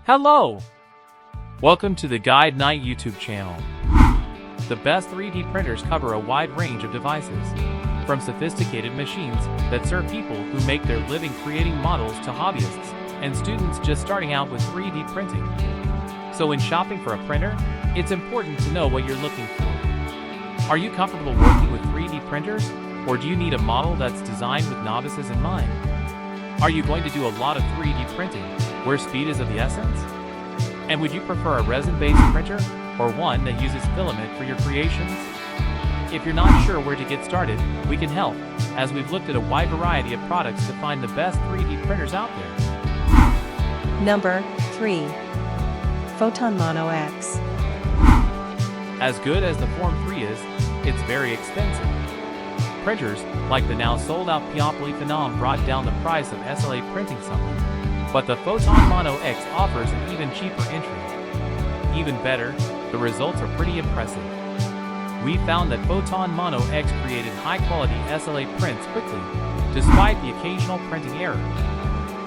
Hello! Welcome to the GuideKnight YouTube channel. The best 3D printers cover a wide range of devices, from sophisticated machines that serve people who make their living creating models to hobbyists and students just starting out with 3D printing. So when shopping for a printer, it's important to know what you're looking for. Are you comfortable working with 3D printers, or do you need a model that's designed with novices in mind? Are you going to do a lot of 3D printing, where speed is of the essence? And would you prefer a resin-based printer, or one that uses filament for your creations? If you're not sure where to get started, we can help, as we've looked at a wide variety of products to find the best 3D printers out there. Number 3. Photon Mono X. As good as the Form 3 is, it's very expensive. Printers, like the now sold-out Photon brought down the price of SLA printing somewhat, but the Photon Mono X offers an even cheaper entry. Even better, the results are pretty impressive. We found that Photon Mono X created high-quality SLA prints quickly, despite the occasional printing error.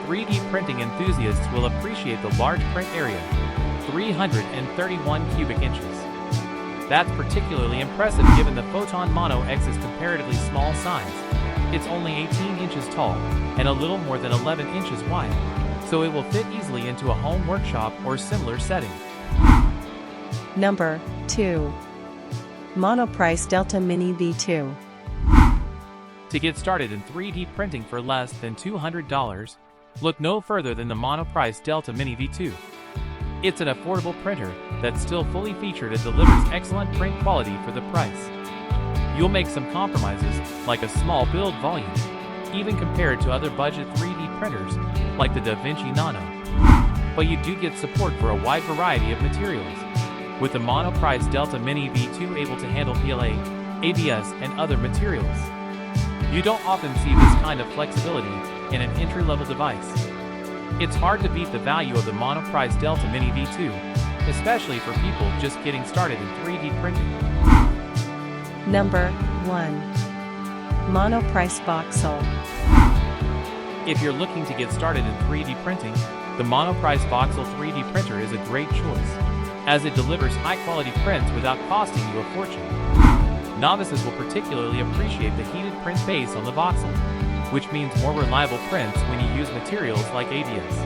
3D printing enthusiasts will appreciate the large print area, 331 cubic inches. That's particularly impressive given the Photon Mono X's comparatively small size. It's only 18 inches tall and a little more than 11 inches wide, so it will fit easily into a home workshop or similar setting. Number 2. Monoprice Delta Mini V2. To get started in 3D printing for less than $200, look no further than the Monoprice Delta Mini V2. It's an affordable printer that's still fully featured and delivers excellent print quality for the price. You'll make some compromises, like a small build volume, even compared to other budget 3D printers, like the DaVinci Nano. But you do get support for a wide variety of materials, with the Monoprice Delta Mini V2 able to handle PLA, ABS, and other materials. You don't often see this kind of flexibility in an entry-level device. It's hard to beat the value of the Monoprice Delta Mini V2, especially for people just getting started in 3D printing. Number 1. Monoprice Voxel. If you're looking to get started in 3D printing, the Monoprice Voxel 3D printer is a great choice, as it delivers high-quality prints without costing you a fortune. Novices will particularly appreciate the heated print base on the Voxel, which means more reliable prints when you use materials like ABS.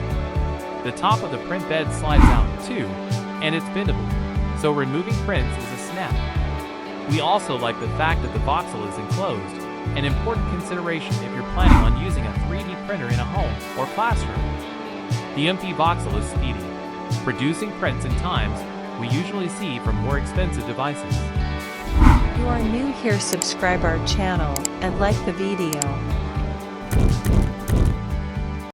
The top of the print bed slides out, too, and it's bendable, so removing prints is a snap. We also like the fact that the Voxel is enclosed, an important consideration if you're planning on using a 3D printer in a home or classroom. The empty Voxel is speedy, producing prints in times we usually see from more expensive devices. If you are new here, subscribe our channel and like the video.